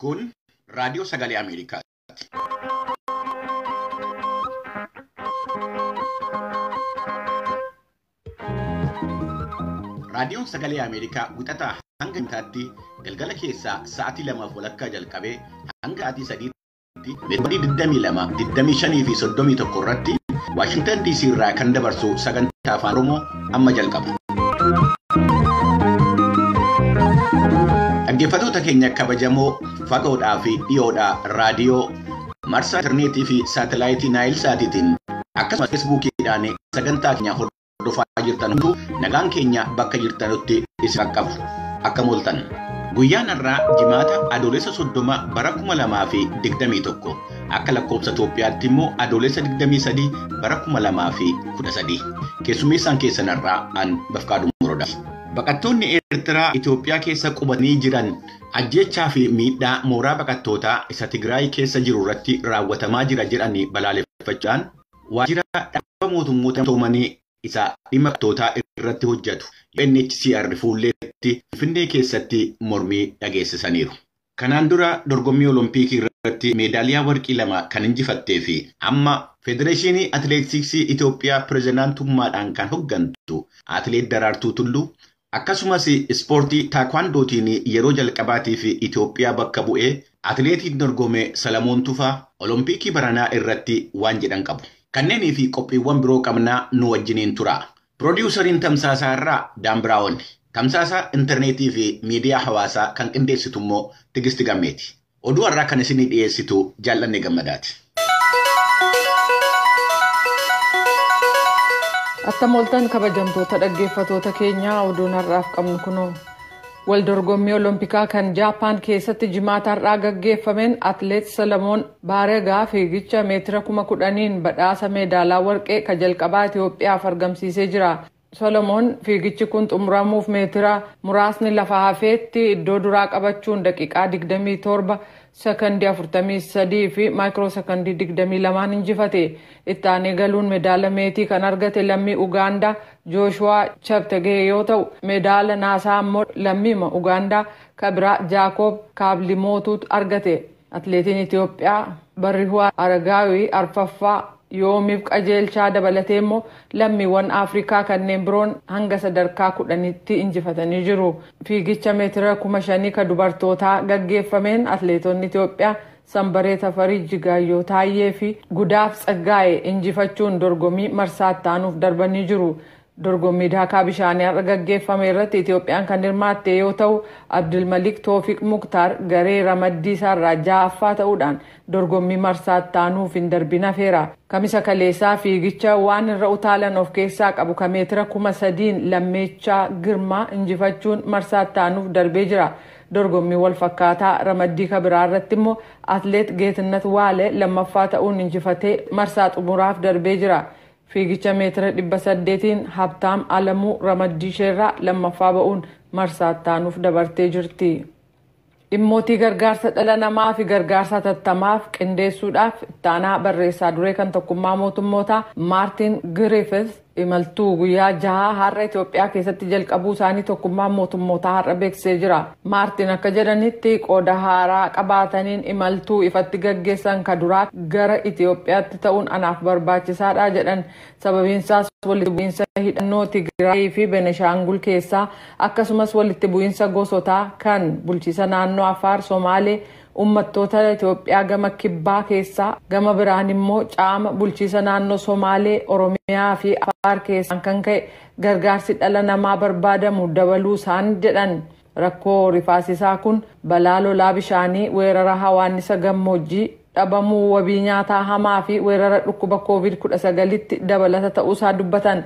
Kun Raadiyoo Sagalee Ameerikaati. Raadiyoon Sagalee Ameerikaa wixataa hanga intaatti galgala keessaa sa'aatii 2:00 jalqabee hanga sa'aatii 3:00 meetirbaandii 22, 25 fi 31 irratti Waashingtan DC irraa kan dabarsu sagantaa afaan Oromoo amma jalqaba. Dhaggeeffattoota keenya kabajamoo fagoodhaa fi dhiyoodhaa raadiyoo marsaa intarneetii fi saatalaayitii Naayilsaatiitiin akkasumas feesbuukiidhaan sagantaa keenya hordofaa jirtan hunduu nagaan keenya bakka jirtanutti isin qaqqabu. Akka mooltan guyyaan har'aa jimaata adoolessa 30 bara 2021 akka lakkoofsa Itoophiyaatti immoo adoolessa 23 bara 2013 keessummeessaan keessan har'aa an Bafqaaduu Morodaati. Baqattoonni Eertiraa Itoophiyaa keessa qubatanii jiran ajjechaa fi miidhaa mooraa baqattootaa isa Tigraay keessa jiru irratti raawwatamaa jira jedhanii balaaleffachuudhaan waajjira dhaabbii mootummoota toomanii isa dhimma baqattootaa irratti hojjetu UNHCR fuulleetti Finfinnee keessatti mormii dhageessisaniiru. Kanaan dura dorgommii Olompikii irratti meedaaliyaa warqii 2 kan injifattee fi amma Federeeshinii Atileetiksii Itoophiyaa pirezidaantummaadhaan kan hoggantu Atileet Daraartuu Tulluu akkasumas ispoortii taakwandootiin yeroo jalqabaatiif Itoophiyaa bakka bu'ee atileetiin dorgome Salamoon Tufaa Olompikii baranaa irratti waan jedhan qabu. Kanneenii fi qophiiwwan biroo qabnaa nu wajjiniin tura. Piroodyuusariin Tamsaasaa irraa Daan Biraawon, Tamsaasaa intarneetii fi miidiyaa hawaasaa kan qindeessitu immoo Tigisti Gammeeti. Oduu har'aa kan isinii dhiyeessitu Jaallanne Gammadaati. Attamoltan kabajamtoota dhaggeeffatoota keenyaa oduun har'aaf qabnu kunoo. Waldorgommii Oloompikaa kan Jaapaan keessatti jimaata har'aa gaggeeffameen Atileet Salamoon Baaregaa fiigicha meetira 10,000 badhaasa meedaalaa warqee ka jalqabaa Itoophiyaaf argamsiisee jira. Salamoon fiigichi kun xumuramuuf meetira muraasni lafa hafeetti iddoo duraa qabachuun daqiiqaa 27 sekondii 43 fi maayikiroo sekondii 22 injifate. Itti aanee galuun meedaala meetii kan argate lammii Ugaandaa Jooshuwaa Cheptegei yoo ta'u, meedaala naasaa immoo lammiima Ugaandaa Kabiraa Jaakob Kaablimotuutu argate. Atileetiin Itoophiyaa Barrihuu Aragaawii arfaffaa yoomiif qajeelchaa dabalatee immoo lammiiwwan Afrikaa kanneen biroon hanga sadarkaa 10tti injifatanii jiru. Fiigicha meetira 5,000 ka dubartootaa gaggeeffameen atileetonni Itoophiyaa Sanbaree Tafarii Jigaayyoo Taayyee fi Gudaaf Tsaggaa'ee injifachuun dorgommii marsaatti aanuuf darbanii jiru. Dorgommii daakaa bishaanii har'a gaggeeffame irratti Itoophiyaan kan hirmaatte yoo ta'u, Abdulmalik Toofiq Muktaar garee ramaddii isaarraa 6ffaa ta'uudhaan dorgommii marsaatti aanuuf hin darbin hafeera. Kamisa kaleessaa fiigicha waan irra utaalan of keessaa qabu ka meetira 3,000 lammeechaa Girmaa injifachuun marsaatti aanuuf darbee jira. Dorgommii wal fakkaataa ramaddii kabiraa irratti immoo Atileet Geetinnat Waalee lammaffaa ta'uun injifatee marsaa xumuraaf darbee jira. Fiigicha meetira 800 Habtaam Alamuu ramaddii isheerraa lammaffaa ba'uun marsaatti aanuuf dabartee jirti. Dhimmootii gargaarsa dhala namaa fi gargaarsa hatattamaaf qindeessuudhaaf itti aanaa barreessaa duree kan tokkummaa mootummootaa Maartin Griffiths imaltuu guyyaa 6 har'a Itoophiyaa keessatti jalqabuu isaanii tokkummaan mootummootaa har'a beeksisee jira. Maartin akka jedhanitti qooda haaraa qabaataniin imaltuu ifatti gaggeessan ka duraa gara Itoophiyaatti ta'uun anaaf barbaachisaadha jedhan. Sababiinsaas walitti bu'iinsa hidhannoo Tigraay fi Beneshaangul keessaa akkasumas walitti bu'iinsa gosotaa kan bulchiisa naannoo Afaar Somaalee ummattoota Itoophiyaa gama kibbaa keessaa gama biraan immoo caama bulchiisa naannoo Somaalee Oromiyaa fi Afaar keessaan kan ka'e gargaarsi dhala namaa barbaadamu dabaluu isaan jedhan. Rakkoo rifaasisaa kun balaa lolaa bishaanii, weerara hawaannisa gammoojjii, dhabamuu wabii nyaataa hamaa fi weerara dhukkuba COVID-19tti dabalata ta'uusaa dubbatan.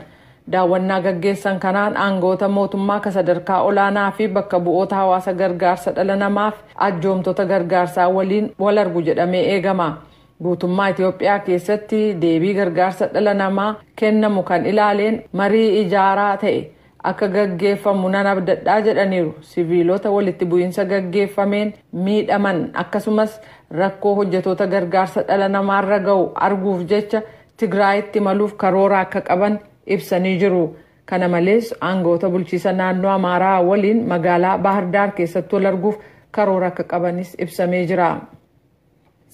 Daawwannaa gaggeessan kanaan aangoota mootummaa ka sadarkaa olaanaa fi bakka bu'oota hawaasa gargaarsa dhala namaaf ajjoomtoota gargaarsaa waliin wal argu jedhamee eegama. Guutummaa Itoophiyaa keessatti deebii gargaarsa dhala namaa kennamu kan ilaaleen marii ijaaraa ta'e akka gaggeeffamu nan abdadhaa jedhaniiru. Siviilota walitti bu'iinsa gaggeeffameen miidhaman akkasumas rakkoo hojjetoota gargaarsa dhala namaarra ga'u arguuf jecha Tigraayitti imaluuf karoora akka qaban ibsanii jiru. Kana malees aangoota bulchiisa naannoo Amaaraa waliin magaalaa Baahirdaar keessatti wal arguuf karoora akka qabanis ibsamee jira.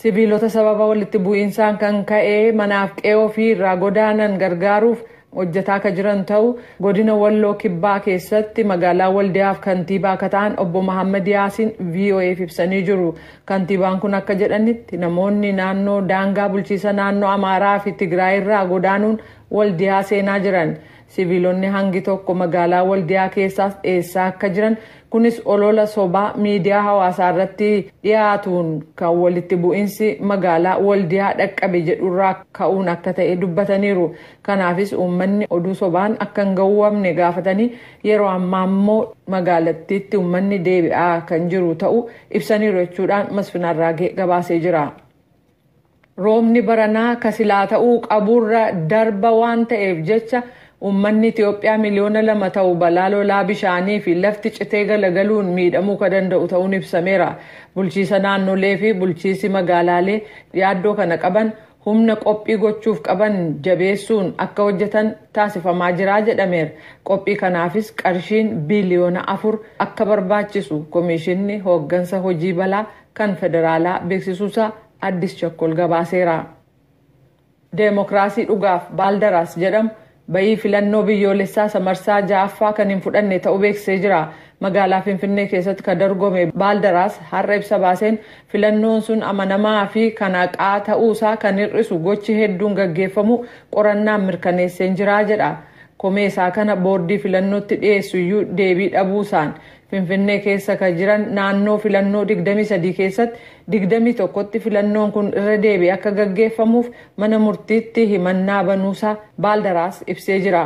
Sibiilota sababa walitti bu'iinsaan kan ka'ee manaaf qe'ee ofii irraa godaanan gargaaruuf hojjetaa akka jiran ta'u godina Walloo Kibbaa keessatti magaalaa Waldiyaaf kantiibaa akka ta'an obbo Mahammad Yaasiin VOA'f ibsanii jiru. Kantiibaan kun akka jedhanitti namoonni naannoo daangaa bulchiisa naannoo Amaaraa fi Tigraay irraa godaanuun Waldiyaa seenaa jiran. Sibiilonni hangi tokko magaalaa Waldiyaa keessaas dhiyeessaa akka jiran kunis olola sobaa miidiyaa hawaasaa irratti dhiyaatuun kan walitti bu'iinsi magaalaa Waldiyaa dhaqqabe jedhurraa ka'uun akka ta'e dubbataniiru. Kanaafis uummanni oduu sobaan akka hin gawwamne gaafatanii yeroo ammaa immoo magaalattiitti uummanni deebi'aa kan jiru ta'uu ibsaniiru jechuudhaan Masfin Arraagee gabaasee jira. Roobni baranaa kasilaa ta'uu qaburra darba waan ta'eef jecha Uummanni Itoophiyaa miliyoona 2 ta'u balaa lolaa bishaanii fi lafti citee galagaluun miidhamuu ka danda'u ta'uun ibsameera. Bulchiisa naannolee fi bulchiisi magaalaalee yaaddoo kana qaban humna qophii gochuuf qaban jabeessuun akka hojjetan taasifamaa jira jedhameera. Qophii kanaafis qarshiin biliyoona 4 akka barbaachisu Komishinni Hooggansa Hojii Balaa kan Federaalaa beeksisuusaa Addis Chakkol gabaaseera. Deemokiraasii dhugaaf Baaldaraas jedhamu bayii filannoo biyyoolessaa samarsaa 6ffaa kan hin fudhanne ta'uu beeksisee jira. Magaalaa Finfinnee keessatti kan dorgome Baaldaraas har'a ibsa baaseen filannoon sun amanamaa fi kan haqaa ta'uusaa kan hir'isu gochi hedduun gaggeeffamu qorannaan mirkaneesseen jira jedha. Komee isaa kana boordii filannootti dhiyeessu iyyuu deebii dhabuusaan Finfinnee keessa kan jiran naannoo filannoo 23 keessatti 21tti filannoon kun irra deebii akka gaggeeffamuuf mana murtiitti himannaa banuusaa Baaldaraas ibsee jira.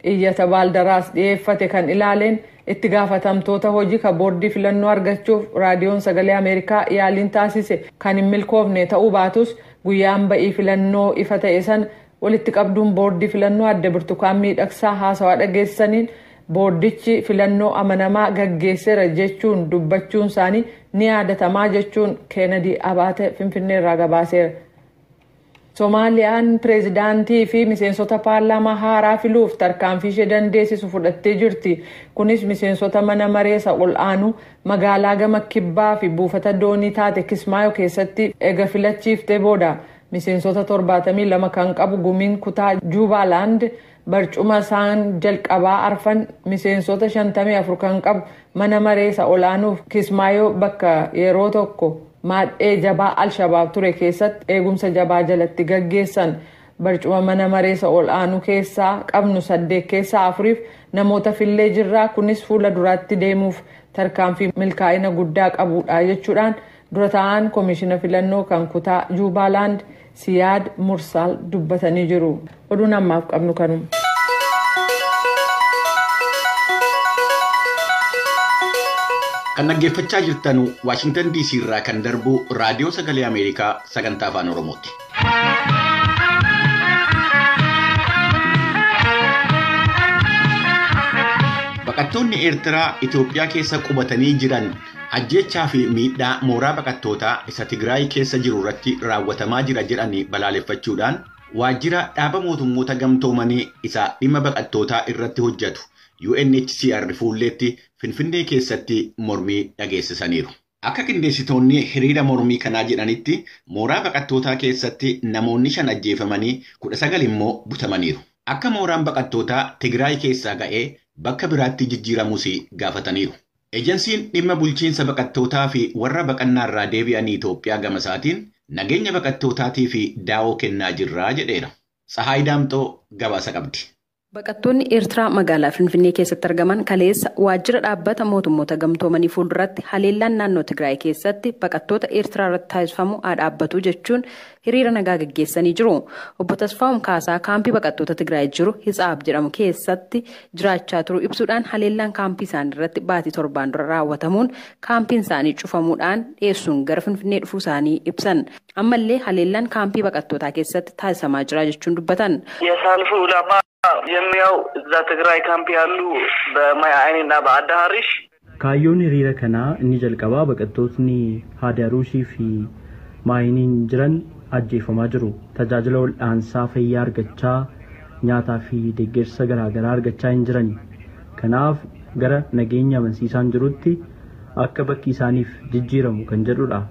Iyyata Baaldaraas dhiyeeffate kan ilaaleen itti gaafatamtoota hojii kan boordii filannoo argachuuf raadiyoon sagalee Ameerikaa yaaliin taasise kan hin milkoofne ta'uu baatus guyyaan ba'ii filannoo ifa ta'e san walitti qabduun boordii filannoo Adde Birtukaan Miidhagsaa haasawaa dhageessaniin boordichi filannoo amanamaa gaggeesseera jechuun dubbachuun isaanii ni yaadatamaa jechuun Kennedy Abaate Finfinnee irraa gabaaseera. Soomaaliyaan pireezidaantii fi miseensota paarlaamaa haaraa filuuf tarkaanfii ishee dandeessisu fudhattee jirti. Kunis miseensota mana mareessa ol aanu magaalaa gama kibbaa fi buufata doonii taate Kismaayo keessatti eega filachiiftee booda. Miseensota 72 kan qabu gumiin kutaa Jubaland barcuma isaan jalqabaa arfan miseensota 54 kan qabu mana mareessa ol aanuuf Kismaayo bakka yeroo tokko maadhee jabaa Al-Shabaab ture keessatti eegumsa jabaa jalatti gaggeessan. Barcuma mana mareessa ol aanu keessaa qabnu 8 keessaa 4 namoota fillee jirraa kunis fuula duraatti deemuuf tarkaanfii milkaa'ina guddaa qabudha jechuudhaan dura ta'an komishina filannoo kan kutaa Jubaland Siyaad Mursaal dubbatanii jiru. Oduun ammaaf qabnu kanuma. Kan dhaggeeffachaa jirtan Washington DC irraa kan darbu raadiyoo sagalee Ameerikaa sagantaa afaan Oromooti. Baqattoonni Eertiraa Itoophiyaa keessa qubatanii jiran ajjechaa fi miidhaa mooraa baqattootaa isa Tigraay keessa jiru irratti raawwatamaa jira jedhanii balaaleffachuudhaan waajjira dhaaba mootummoota gamtoomanii isa dhimma baqattootaa irratti hojjetu UNHCR fuulleetti Finfinnee keessatti mormii dhageessisaniiru. Akka qindeessitoonni hiriira mormii kanaa jedhanitti mooraa baqattootaa keessatti namoonni 5 ajjeefamanii 19 immoo butamaniiru. Akka mooraan baqattootaa Tigraay keessaa ga'ee bakka biraatti jijjiiramuus gaafataniiru. Ejensiin dhimma bulchiinsa baqattootaa fi warra baqannaa irraa deebi'anii Itoophiyaa gama isaatiin nageenya baqattootaatii fi daawoo kennaa jirraa jedheera. Tsahaay Daamxoo gabaasa qabdi. Baqattoonni Eertiraa magaalaa Finfinnee keessatti argaman kaleessa waajjira dhaabbata mootummoota gamtoomanii fuulduratti haleellaan naannoo Tigraay keessatti baqattoota Eertiraa irratti taasifamu haa dhaabbatu jechuun hiriira nagaa gaggeessanii jiru. Obbo Tasfaa'um Kaasaa kaampii baqattoota Tigraay jiru Hitsaab jedhamu keessatti jiraachaa turu ibsuudhaan haleellaan kaampii isaanii irratti baatii 7 dura raawwatamuun kaampiin isaanii cufamuudhaan dhiyeessuun gara Finfinnee dhufuu isaanii ibsan. Ammallee haleellaan kaampii baqattootaa keessatti taasifamaa jira jechuun dubbatan. የሚያው እዛ ትግራይ ካምፕ ያሉ በማይ አይንና በአዳሃሪሽ ካዮን ሪራ ከና እኒ ጀልቀባ በቀጥቶትኒ ሃዳሩሺ ፊ ማይኒን ጅረን አጄፈማ ጅሩ ተጃጅለው አንሳ ፈያ አርገቻ ኛታ ፊ ደገርሰ ገራገራ አርገቻ እንጅረን ከናፍ ገረ ነገኛ መንሲሳን ጅሩቲ akka bakki isaaniif jijjiiramu kan jedhudha.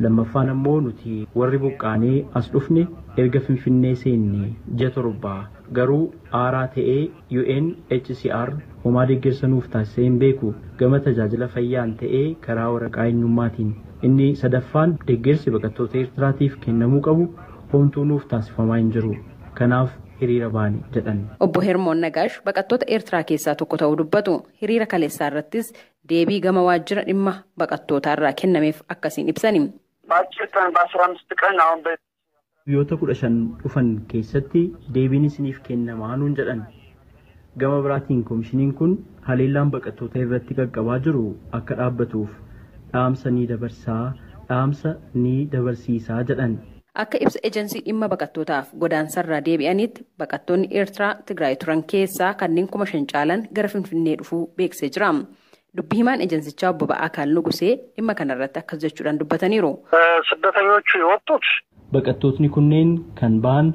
Lammaffaan ammoo nuti warri buqqaanee as dhufne erga Finfinnee seenne ji'a torbaa garuu aaraa ta'ee UNHCR homaa deeggarsa nuuf taasisee hin beeku gama tajaajila fayyaan ta'ee karaa waraqaa eenyummaatiin. Inni sadaffaan deeggarsi baqattoota Eertiraatiif kennamuu qabu homtuu nuuf taasifamaa hin jiru. Kanaaf hiriira baane jedhan. Obbo Hermoon Nagaash baqattoota Eertiraa keessaa tokko ta'uu dubbatu. Hiriira kaleessaa irrattis deebii gama waajjira dhimma baqattootaa irraa kennameef akkasiin ibsani. Biyyoota 15 dhufan keessatti deebiin isiniif kennamaa nuun jedhan. Gama biraatiin koomishiniin kun haleellaan baqattoota irratti qaqqabaa jiru akka dhaabbatuuf dhaamsa ni dabarsiisaa jedhan. Akka ibsa ejensii dhimma baqattootaaf godaansarraa deebi'anitti baqattoonni Eertiraa Tigraay turan keessaa kanneen 5,000 caalan gara Finfinnee dhufuu beeksisee jira. Dubbii himaan ejensichaa obbo Ba'aakaal Nugusee dhimma kanarratti akkas jechuudhaan dubbataniiru. Baqattootni kunneen kan ba'an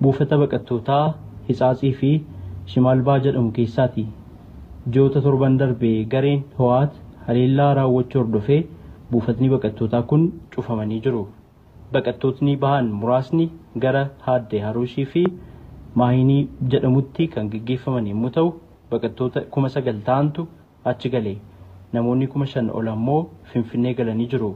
buufata baqattootaa Hitsaatsii fi Shimaalbaa jedhamu keessaati. Ji'oota 7 darbee gareen Hoo'aat haleellaa raawwachuu hordofee buufatni baqattootaa kun cufamanii jiru. Baqattootni bahan muraasni gara Haaddee Haruushii fi Maahinii jedhamutti kan gaggeeffaman yommuu ta'u baqattoota 9,000 ta'antu achi gale. Namoonni 5,000 ol ammoo Finfinnee galanii jiru.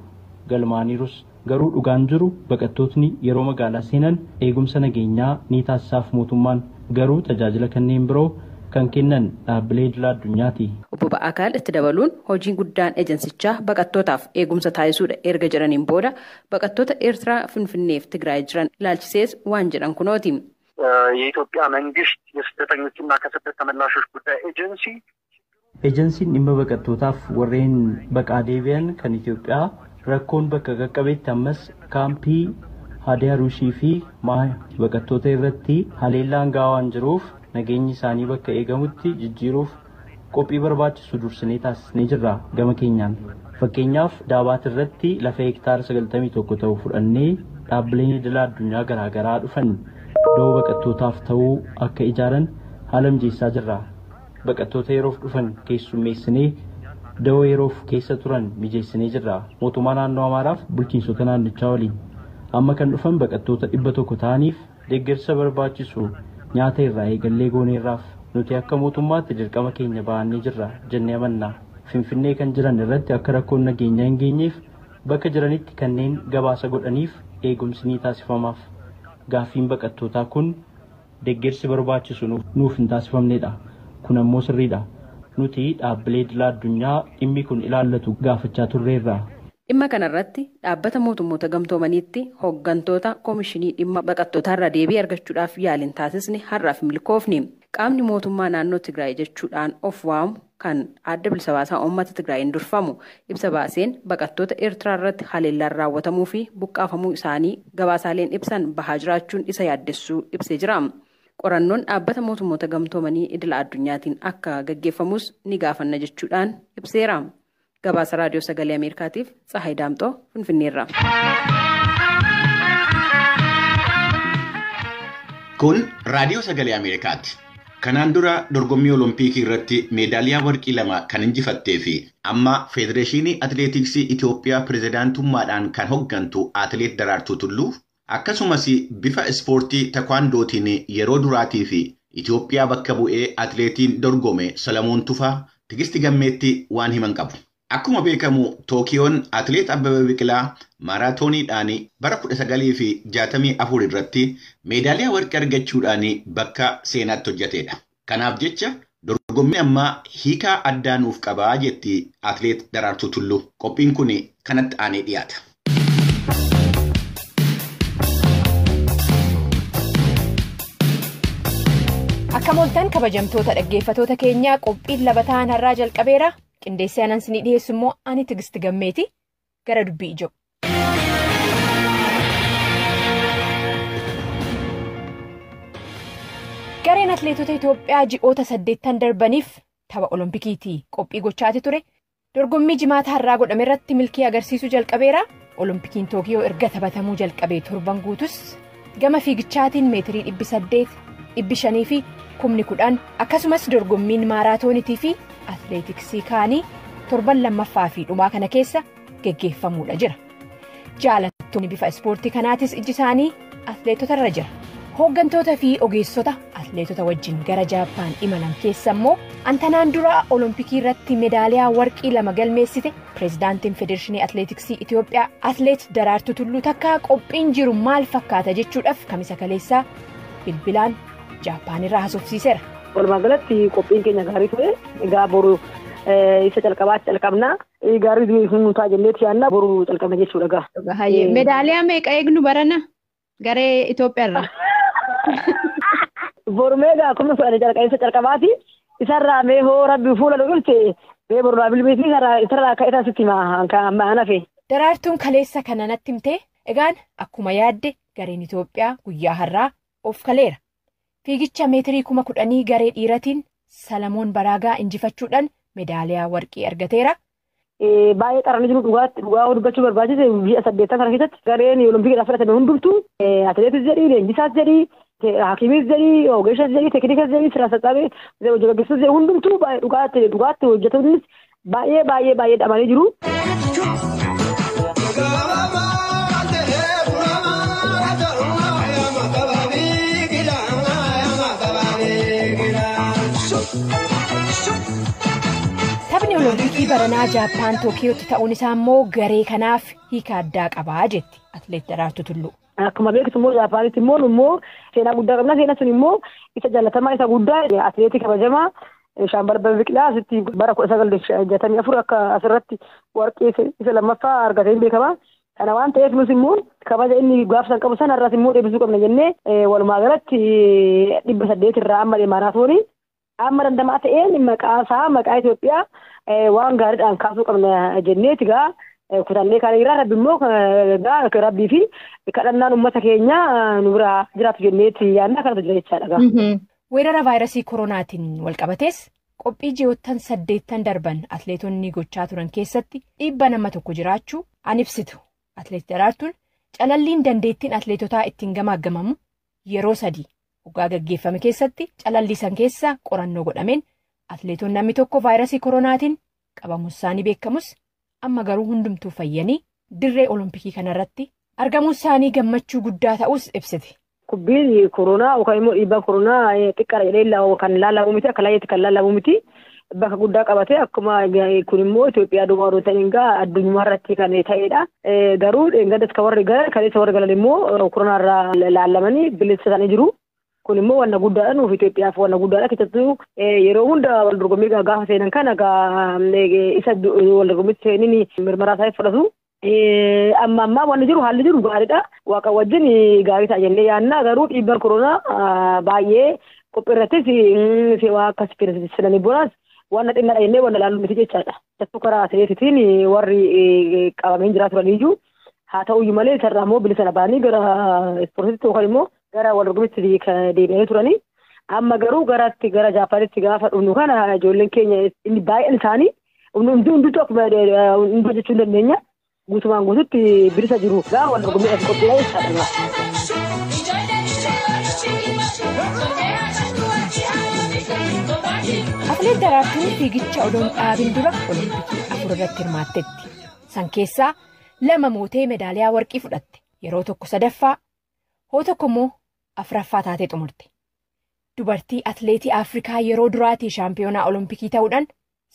Galmaaniirus garuu dhugaan jiru baqattootni yeroo magaalaa seenan eegumsa nageenyaa ni taasisaaf mootummaan garuu tajaajila kanneen biroo kan kennan dhaabbilee idil addunyaati. Obbo Ba'aakaal itti dabaluun hojiin guddaan ejensichaa baqattootaaf eegumsa taasisuudha erga jedhaniin booda baqattoota Eertiraa Finfinneef Tigraay jiran ilaalchisees waan jedhan kunooti. የኢትዮጵያ መንግስት የስደተኞችና ከስደት ተመላሾች ጉዳይ ኤጀንሲ Ejensiin dhimma baqattootaaf warreen baqaa deebi'an kan Itoophiyaa rakkoon bakka qaqqabeetti ammas kaampii Haaddee Haruushii fi baqattoota irratti haleellaan gahaa waan jiruuf nageenyi isaanii bakka eegamutti jijjiiruuf qophii barbaachisu dursinee taasisnee jirra gama keenyaan. Fakkeenyaaf Daabaat irratti lafa hektaara 91 ta'u fudhannee dhaabbileen idil addunyaa garaagaraa dhufan doo baqattootaaf ta'uu akka ijaaran haala mijeessaa jirra. Baqattoota yeroof dhufan keessummeessinee dawoo yeroof keessa turan mijeessinee jirra. Mootummaa naannoo Amaaraaf bulchiinsota naannichaa waliin amma kan dhufan baqattoota 100 ta'aniif deeggarsa barbaachisu nyaata irraa eegallee gooneerraaf nuti akka mootummaatti dirqama keenya ba'annee jirra jennee amanna. Finfinnee kan jiran irratti akka rakkoon nageenyaa hin geenyeef bakka jiranitti kanneen gabaasa godhaniif eegumsi ni taasifamaaf. Gaaffiin baqattootaa kun deeggarsi barbaachisu nuuf hin taasifamnedha. Kun ammoo sirriidha. Nuti dhaabbilee idil addunyaa dhimmi kun ilaallatu gaafachaa turreerra. Dhimma kanarratti dhaabbata mootummoota gamtoomaniitti hooggantoota koomishinii dhimma baqattootaarraa deebii argachuudhaaf yaaliin taasisni har'aaf milkoofni. Qaamni mootummaa naannoo Tigraay jechuudhaan of waamu kan adda bilisa baasaa uummata Tigraayin durfamu ibsa baaseen baqattoota Eertiraa irratti haleellaan raawwatamuu fi buqqaafamuu isaanii gabaasaaleen ibsan bahaa jiraachuun isa yaaddessuu ibsee jira. Qorannoon dhaabbata mootummoota gamtoomanii idila addunyaatiin akka gaggeeffamus ni gaafanna jechuudhaan ibseera. Gabaasa raadiyoo sagalee Ameerikaatiif Tsahaay Daamxoo Finfinneerra. Kun raadiyoo sagalee Ameerikaati. Kanaan dura dorgommii Oloompiikii irratti meedaaliyaa warqii 2 kan injifattee fi amma Federeeshinii Atileetiksii Itoophiyaa pirezidaantummaadhaan kan hooggantu Atileet Daraartuu Tulluu akkasumas bifa ispoortii takwaandootiin yeroo duraatii fi Itoophiyaa bakka bu'ee atileetiin dorgome Salamoon Tufaa Tigisti Gammeetti waan himan qabu. Akkuma beekamu Tookiyoon atileet Abbabee Biqilaa maaraatooniidhaan bara 1964 irratti meedaaliyaa warqii argachuudhaan bakka seenaatti hojjetedha. Kanaaf jecha dorgommii ammaa hiikaa addaa nuuf qabaa jetti atileet Daraartuu Tulluu. Qophiin kun kanatti aanee dhiyaata. Akka mooltan kabajamtoota dhaggeeffatoota keenyaa qophiin labataan har'aa jalqabeera. Qindeessee anansinii dhiyeessu immoo ani Tigisti Gammeeti gara dubbii ijoo. Gareen atileetota Itoophiyaa ji'oota 8 darbaniif tapha Oloompikiitii qophii gochaati ture. Dorgommii jimaata har'aa godhame irratti milkii agarsiisuu jalqabeera. Oloompikiin Tookiyoo erga taphatamuu jalqabee 7 guutus gama fiigichaatiin meetirii 800, 500 fi 10,000 akkasumas dorgommiin maaraatoonitii fi atileetiksii kaanii torban lammaffaa fi dhumaa kana keessa geggeeffamuudha jira. Jaalattoonni bifa ispoortii kanaatis iji isaanii atleetota irra jira. Hooggantoota fi ogeessota atleetota wajjin gara Jaappaan imalan keessa immoo antanaan dura olompikii irratti meedaaliyaa warqii 2 galmeessite pireezidaantiin federeeshinii atleetiksii Itoophiyaa atleet Daraartuu Tulluu takka qophiin jiru maal fakkaata jechuudhaaf kamisa kaleessaa bilbilaan Jaappaan irraa haasofsiiseera. Walumaa galatti qophiin keenya gaarii ture. Egaa boru isa calqabaatti calqabnaa. Gaarii hunduutaa jenneetti yaadna boru calqabna jechuudha. Meedaaliyaa meeqa eegnu barana garee Itoophiyaarraa? Borumeegaa akkuma fudhate calqabaati. Isarraa mee hoo rabbi fuula dhugulte mee borraa bilbiisni isarraa akka isaa sitti hafe. Daraartuun kaleessa kana natti himtee egaan akkuma yaadde gareen Itoophiyaa guyyaa har'aa of kaleera. Fiigicha meetirii 10,000 garee dhiiratiin Salamoon Baraagaa injifachuudhaan meedaaliyaa warqii argateera. Baay'ee qaranii jiru dhugaa dubbachuu barbaachise biyya 8 kana keessatti gareen olompikii fudhatame hundumtuu atileetis jedhii leenjisaas jedhii hakiimiis jedhii ogeessas jedhii teeknikas jedhii sirna sassaabe hojjechiistus jedhii hundumtuu dhugaatti hojjetuunis baay'ee dhamanii jiru. Taphni olompikii baranaa Jaappaan Tookiyootti ta'uun isaa immoo garee kanaaf hiika addaa qabaa jetti atleet Daraartuu Tulluu. Akkuma beektu immoo Jaappaanitti immoo seenaa guddaa qabna. Seenaa sun immoo isa jaalatamaa isa guddaa atleetii kabajamaa Shaambal Biqilaa asitti bara 1964 akka asirratti warqii isa lammaffaa argatee beekama. Kana waan ta'eef nus immoo kabaja inni gaafsan qabu sana irraas immoo deebisuu qabna jennee walumaa galatti 800 irraa amma maaraatoonii amma dandamaa ta'een maqaa Itoophiyaa waan gaariidhaan kaasuu qabna jenneeti gaa kutannee kan irraa rabbi immoo rabbii fi kadhannaan uummata keenya nu biraa jiraatu jenneeti yaadna kanatu jira jechaadha. Weerara vaayirasii koronaatiin walqabatees qophii ji'oottan 8 darban atleetonni gochaa turan keessatti dhiibba nama tokko jiraachuu an ibsitu. Atleet Daraartuun calalliin dandeettiin atleetotaa ittiin gamaagamamu yeroo 3 waggaa gaggeeffame keessatti calalliisan keessa qorannoo godhameen atleetonni namni tokko vaayirasii koronaatiin qabamuun isaanii beekamus amma garuu hundumtuu fayyanii dirree olompikii kanarratti argamuun isaanii gammachuu guddaa ta'us ibsite. Kubbiin koronaa yookaan immoo dhiibbaan koronaa xiqqaadha jedhee kan laalamu miti akka laayyeetti kan laalamu miti. Bakka guddaa qabate akkuma kun immoo Itoophiyaa duwwaa ta'een addunyaa irratti kan ta'edha. Garuu gaddas kan warri galan kan isa warri galan immoo koronaa irraa laalamanii bilisa isaanii jiru. Kun immoo wanna guddaadha nuuf Itoophiyaaf wanna guddaadha keessattuu yeroo hunda wal dorgommii gaafa seenan kana isa wal dorgommii seenin mirmaraa isaa fudhatu. Amma wanni jiru haalli jiru gaariidha. Waaqa wajjin gaarii ta'a jennee yaadna garuu dhiibbaan koronaa baay'ee qophii irrattis waa akkas fiirsisananii boonas waan xinnaa jennee waan ilaallu miti jechaadha. Keessattuu karaa atileetitiin warri qabameen jiraa turaniyyuu haa ta'uyyuu malee isarraa immoo bilisa baanii gara ispoortiitti yookaan immoo gara wal dorgommiitti deebi'anii turanii. Amma garuu gara Jaappaanitti gaafa dhufnu kana ijoolleen keenya inni baay'een isaanii hunduu akkuma hunduu jechuu hin dandeenya. Guutumaan guututti bilisa jiru gaafa wal dorgommii as qophiidha jechaadha. Atleet Daraartuun fiigicha odoon dhaabin dura olompikii 4 irratti hirmaatteetti. San keessaa 2 mootee meedaaliyaa warqii fudhatte. Yeroo tokko 3ffaa, hoo tokko immoo 4ffaa taatee xumurte. Dubartii atleetii Afrikaa yeroo duraatii shaampiyoonaa olompikii ta'uudhaan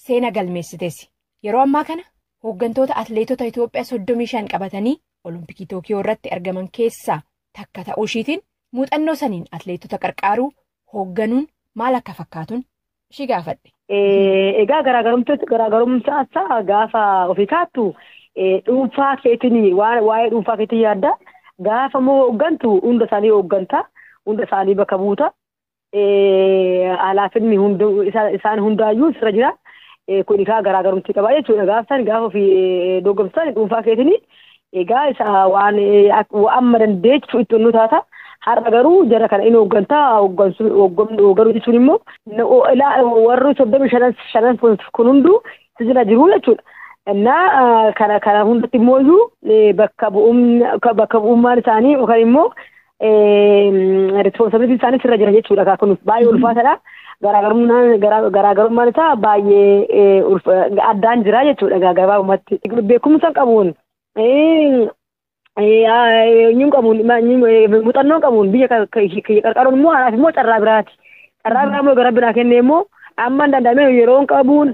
seena galmeessiteessi. Yeroo ammaa kana hooggantoota atleetota Itoophiyaa 35 qabatanii olompikii Tookiyoo irratti argaman keessaa takka ta'uu ishiitiin muuxannoo saniin atleetota qarqaaruu hoogganuun maal akka fakkaatuun ishii gaafadhe. Egaa garaagarumsaa isaa gaafa ofii kaattu dhuunfaa keetiin waa'ee dhuunfaa keetiin yaadda. Gaafa moo hooggantu hunda isaanii hoogganta, hunda isaanii bakka buuta. Alaafinni isaan hundaayyuu sirra jira. Kun egaa garaagarumti qabaa jechuudha. Gaafa ofii dorgomsan dhuunfaa keetiin egaa isa waan amma dandeechu itti onnu taata. Har'a garuu jara kana inni hooggantaa hoogganuu jechuun immoo warri 35 kun hunduu jira jiru jechuudha. Innaa kana hundatti immoo bakka bu'ummaan isaanii yookaan immoo responsibility isaanii sirra jira jechuudha kun baay'ee ulfaataadha. Garaagarummaan isaa baay'ee addaan jira jechuudha gabaabumatti. Beekumsa qabuun muuxannoo qabuun biyya qarqaruun immoo anaaf immoo carraa biraati. Carraa biraa immoo gara biraa kennee immoo amma hin danda'amne yeroon qabuun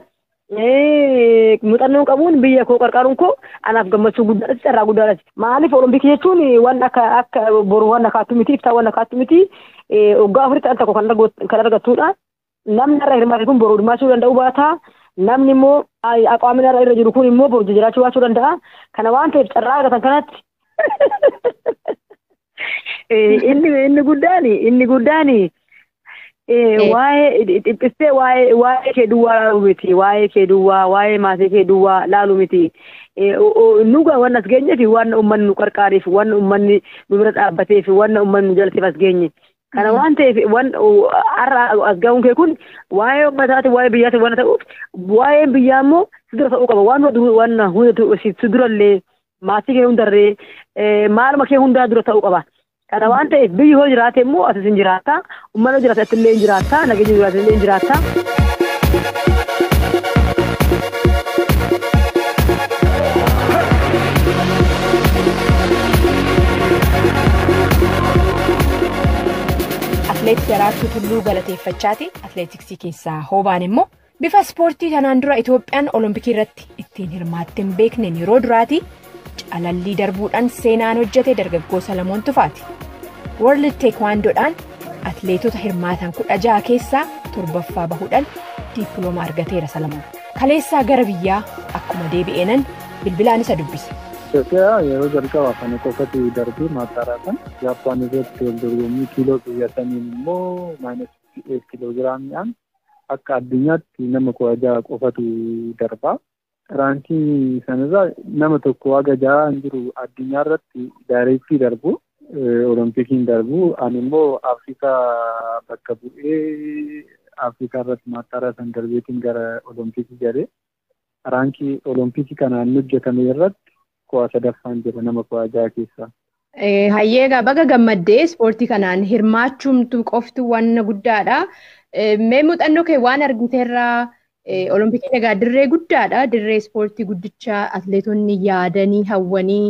muuxannoo qabuun biyya koo qarqaruun koo anaaf gammachuu guddaadha carraa guddaadha. Maaliif olompikii jechuun waan akka boru waan akkaatu miti iftaa waan akkaatu miti waggaa afuritti al tokko kan argattudha. Namni irra hirmaate kun boru hirmaachuu danda'u baata. Namni immoo aqaamina irra jiru kun immoo boru jiraachuu baachuu danda'a. Kana waan ta'eef carraa argatan kanatti inni guddaan waa'ee dhiphistee waa'ee kee duwwaa laalu miti. Waa'ee kee duwwaa waa'ee maatii kee duwwaa laalu miti. Nuga waan as geenyeef waan uummanni nu qarqaareef waan uummanni nu bira dhaabbateef waan uummanni nu jalseef as geenye. Kana waan ta'eef waan har'a as ga'uun kee kun waa'ee uummataati waa'ee biyyaati waan ta'uuf waa'een biyyaa immoo si dura ta'uu qaba. Waan si durallee maatii kee hundarree maaluma kee hundaa dura ta'uu qaba. Kana waan ta'eef biyyi hoo jiraate immoo asis hin jiraata. Uummanni jiraate asillee hin jiraata. Nageenyi jiraate illee hin jiraata. Atleet Daraartuu Tulluu galateeffachaati. Atleetiksii keessaa hoobaan immoo bifa ispoortii kanaan dura Itoophiyaan olompikii irratti ittiin hirmaattee hin beekneen yeroo duraati calallii darbuudhaan seenaan hojjete dargaggoo Salamoon Tufaati. World Taekwondoodhaan atleetota hirmaatan 16 keessaa 7ffaa bahuudhaan diippilooma argateera Salamoon. Kaleessaa gara biyyaa akkuma deebi'eenan bilbilaan isa dubbise. Itoophiyaa yeroo jalqabaa kana qofatu darbee maataraatan Jaappaan irratti wal dorgommii kiiloo xiyyataniin immoo -8 kiiloogiraamiidhaan akka addunyaatti nama 16 qofatu darbaa. Raankii sanarraa nama tokko haga 6 jiru addunyaa irratti daayireektii darbu Olimpikiin darbu ani immoo Afrikaa bakka bu'ee Afrikaa irratti maataraatan darbeetiin gara Olimpikii galee raankii Olimpikii kanaan hojjetame irratti 7ffaan jira nama 16 keessaa. Hayyeegaa baga gammaddee ispoortii kanaan hirmaachuumtu qoftu waan guddaadha. Mee muuxannoo kee waan argiteerraa Olimpikiin egaa dirree guddaadha. Dirree ispoortii guddicha atleetonni yaadanii hawwanii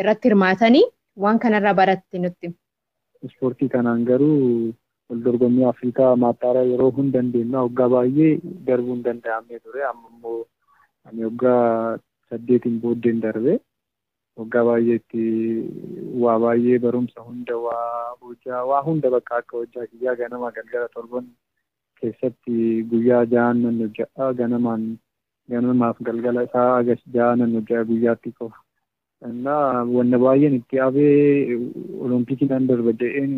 irratti hirmaatanii waan kanarraa baratte nutti. Ispoortii kanaan garuu wal dorgommii Afrikaa maataraa yeroo hin dandeenye waggaa baay'ee darbuu hin danda'amne ture. Amma immoo ani waggaa 8 booddeen darbee waggaa baay'eetti waa baay'ee barumsa hunda waa hunda bakka akka hojjaa kiyyaa ganama galgala torban keessatti guyyaa 6 nan hojjaa ganamaaf galgala isaa aga 6 nan hojjaa guyyaatti qofa. Innaa wanna baay'een itti abee Olompikii nan darba jedheen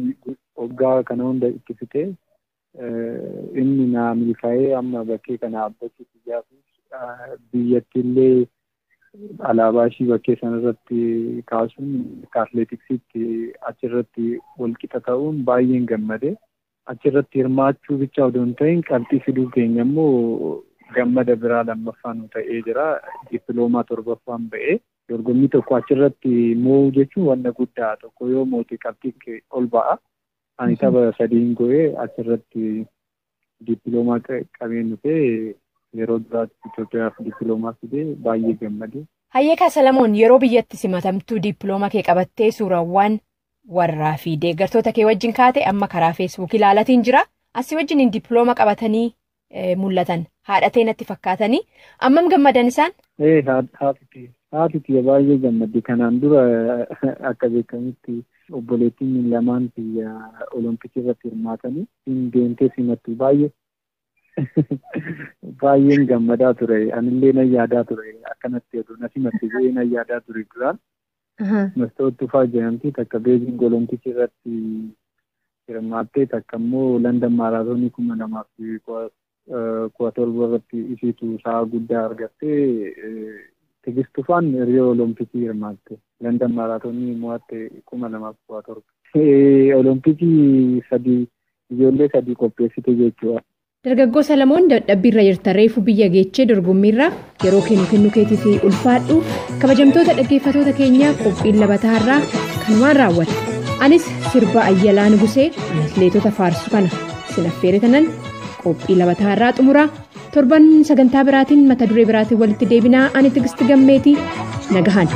waggaa kana hunda itti fitee inni naa milkaa'ee amma bakkee kana abbachuu kiyyaa fi biyyatti illee alaabaa ishii bakkee sanarratti kaasuun atleetiksiitti achirratti walqixa ta'uun baay'een gammade. Achirratti hirmaachuu bicha odoo hin ta'in qabxii fiduu keenya immoo gammada biraa lammaffaa nu ta'ee jira. Dippiloomaa 7ffaan ba'ee dorgommii tokko achirratti moo'uu jechuun wanna guddaa tokko yoo moote qabxii ol ba'a. Ani tapha 3 go'ee achirratti dippiloomaa qabeen dhufee yeroo duraatti Itoophiyaaf dippiloomaa fidee baay'ee gammade. Hayyeekaa Salamoon yeroo biyyatti simatamtuu dippiloomaa kee qabattee suurawwan warraa fi deeggartoota kee wajjin kaate amma karaa feesbuukii ilaalatiin jira. Asii wajjin dippiloomaa qabatanii mul'atan haadhatee natti fakkaatanii ammam gammadan isaan? Haati baay'ee gammadde. Kanaan dura akka beekamutti obboleettiin lamaan biyya Olompikii irratti hirmaatanii deemtee simattu baay'een gammadaa ture. Anillee nan yaadaa ture akkanatti jedhu na simatte jedhee nan yaadaa ture duraan. Mastoot Tufaa jedhamti takka Beejing Olompikii irratti hirmaattee takka immoo London maaraatoonii 2017 irratti isiitu sa'a guddaa argattee Tigist Tufaan Riyoo Olompikii hirmaatte. London maaraatoonii mo'atte 2017. Olompikii ijoollee 3 qopheessite jechuudha. Dargaggoo Salamoon dadhabbiirra jirta reefu biyya geechee dorgommiirra yeroo kennu keetiif ulfaadhu kabajamtoota dhaggeeffatoota keenyaa qophiin labataarraa kanumaan raawwata. Anis sirba Ayyalaa Nugusee atileetota faarsu kana sin affeerratanan qophii labataa irraa xumuraa. Torban sagantaa biraatiin mata duree biraatiin walitti deebinaa. Ani Tigisti Gammeetii nagahan.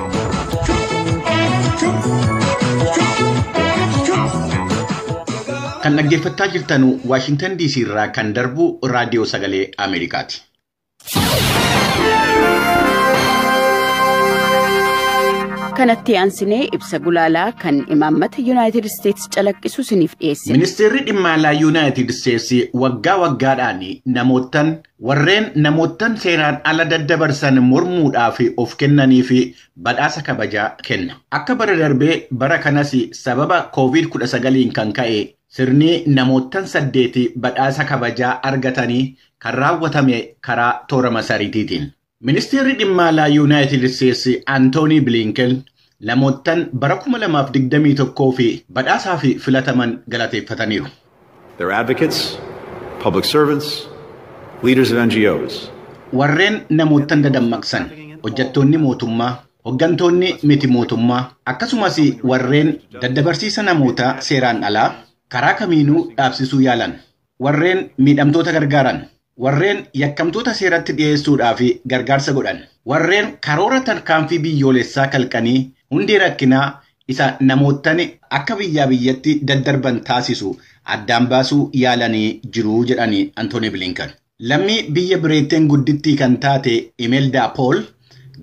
Kan dhaggeeffachaa jirtan Washington DC irraa kan darbu raadiyoo sagalee Ameerikaati. Kanatti aansinee ibsa gulaalaa kan imaammata United States calaqqisu isiniif dhiyeesse. Ministeerri dhimma alaa United States waggaa waggaadhaan namootan seeraan ala daddabarsan mormuudhaaf of kennanii fi badhaasa kabajaa kenna. Akka bara darbee bara kanas sababa COVID-19 kan ka'e sirni namootan 8 badhaasa kabajaa argatanii kan raawwatame karaa toora masariitiitiin. Ministeerri dhimma alaa United States Anthony Blinken namootan bara 2021 fi badhaasaa fi filataman galateeffataniiru. They're advocates, public servants, leaders of NGOs. Warreen namootan dadammaqsan, hojjettoonni mootummaa, hoggantoonni miti mootummaa, akkasumas warreen daddabarsiisa namoota seeraan alaa karaa kamiinuu dhaabsisuu yaalan, warreen miidhamtoota gargaaran, warreen yakkamtoota seeratti dhiyeessuudhaaf gargaarsa godhan, warreen karoora tarkaanfii biyyoolessaa kalqanii hundee rakkinaa isa namootan akka biyyaa biyyatti daddarban taasisu addaan baasuu yaalanii jiru jedhanii Anthony Blinken. Lammii biyya Bireeteen guddittii kan taate Imelda Pool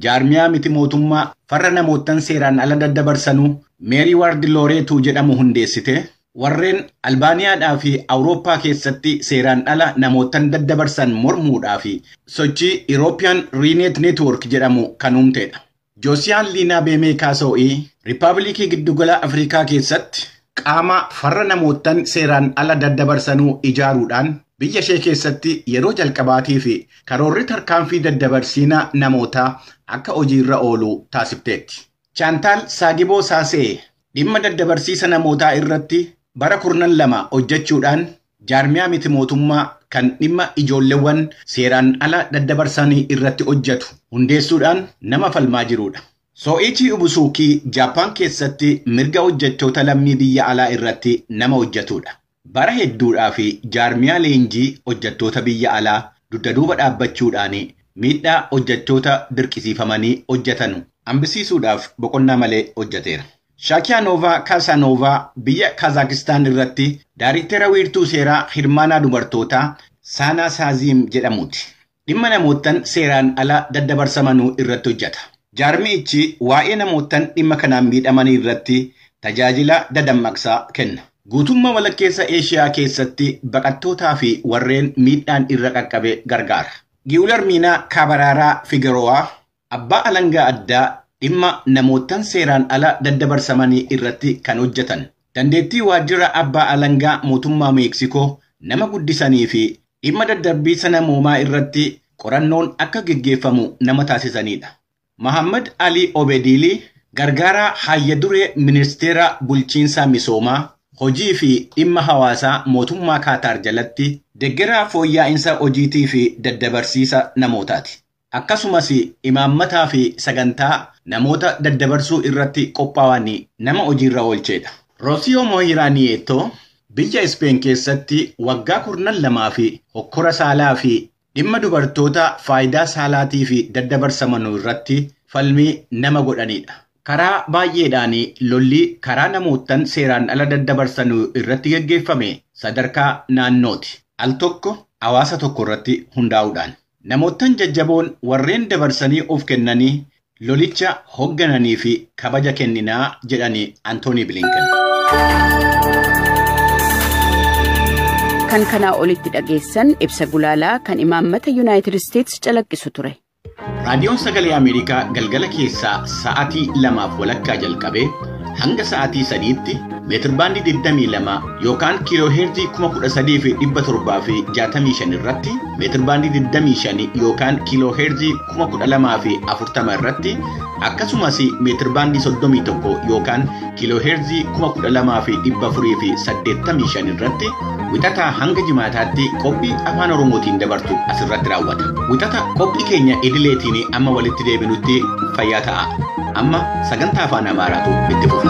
jaarmiyaa miti mootummaa farra namootan seeraan ala daddabarsanuu Meerii Waardi Looreetuu jedhamu hundeessite. Warreen Albaaniyaadhaa fi Awurooppaa keessatti seeraan ala namootan daddabarsan mormuudhaa fi sochii European Renet Network jedhamu kan uumtedha. Joosiyaan Liinaa Beemee Kaasoo'ii Riippaabilikii Giddugala Afrikaa keessatti qaama farra namootan seeraan ala daddabarsanuu ijaaruudhaan biyya ishee keessatti yeroo jalqabaatii fi karoorri tarkaanfii daddabarsiina namootaa akka hojiirra oolu taasifteetti. Chaantaal Saagiboo Saasee dhimma daddabarsiisa namootaa irratti bara 12 hojjechuudhaan jaarmiyaa miti mootummaa kan dhimma ijoolleewwan seeraan ala daddabarsanii irratti hojjetu hundeessuudhaan nama falmaa jirudha. So'ichi Ubusuukii Jaapaan keessatti mirga hojjettoota lammii biyya alaa irratti nama hojjetudha. Bara hedduudhaa fi jaarmiyaa leenjii hojjettoota biyya alaa dugda duuba dhaabbachuudhaan miidhaa hojjettoota dirqisiifamanii hojjetan hambisiisuudhaaf boqonnaa malee hojjeteera. Shaakiyaanoovaa Kaasaanoovaa biyya Kaazakistaan irratti daariktera wiirtuu seeraa hirmaanaa dubartootaa Saanaa Saaziim jedhamuuti. Dhimma namootan seeraan ala daddabarsamanuu irratti hojjeta. Jaarmiichi waa'ee namootan dhimma kanaan miidhamanii irratti tajaajila dadammaqsaa kenna. Guutummaa walakkeessa Eeshiyaa keessatti baqattootaa fi warreen miidhaan irra qaqqabe gargaara. Giwularmiinaa Kaabaraaraa Figarowaa abbaa alangaa addaa dhimma namootan seeraan ala daddabarsamanii irratti kan hojjetan. Dandeettii waajjira abbaa alangaa mootummaa Meeksikoo nama guddisanii fi dhimma daddarbiisa namoomaa irratti qorannoon akka geggeeffamu nama taasisanidha. Muhammad Ali Obediilii gargaaraa hayya duree ministeera bulchiinsaa misoomaa hojii fi dhimma hawaasaa mootummaa Kaataar jalatti deeggaraa fooyya'insa hojiitii fi daddabarsiisa namootaati. Akkasumas imaammataa fi sagantaa namoota daddabarsuu irratti qophaa'an nama hojiirra oolchedha. Roosiyoo Moohiraaniyeetoo biyya Ispeen keessatti waggaa 12 fi hokkora saalaa fi dhimma dubartoota faayidaa saalaatii fi daddabarsamanuu irratti falmii nama godhanidha. Karaa baay'eedhaan lolli karaa namootan seeraan ala daddabarsanuu irratti geggeeffame sadarkaa naannooti. Al tokko hawaasa tokko irratti hundaa'uudhaan. Namootan jajjaboon warreen dabarsanii of kennanii lolicha hooggananii fi kabaja kenninaa jedhanii Anthony Blinken. Kan kanaa olitti dhageessan ibsa gulaalaa kan imaammata United States calaqqisu ture. Raadiyoon Sagalee Ameerikaa galgala keessaa sa'aatii 2 walakkaa jalqabee hanga sa'aatii 3tti meetirbaandii 22 yookaan kiilooheerzii 13,765 irratti meetirbaandii 25 yookaan kiilooheerzii 12,040 irratti akkasumas meetirbaandii 31 yookaan kiilooheerzii 12,485 irratti wixataa hanga jimaataatti qophii afaan Oromootiin dabartu asirratti raawwata. Wixata qophii keenya idileetiin amma walitti deebinutti fayyaa ta'a. Amma sagantaa afaan Amaaraatu itti fufa.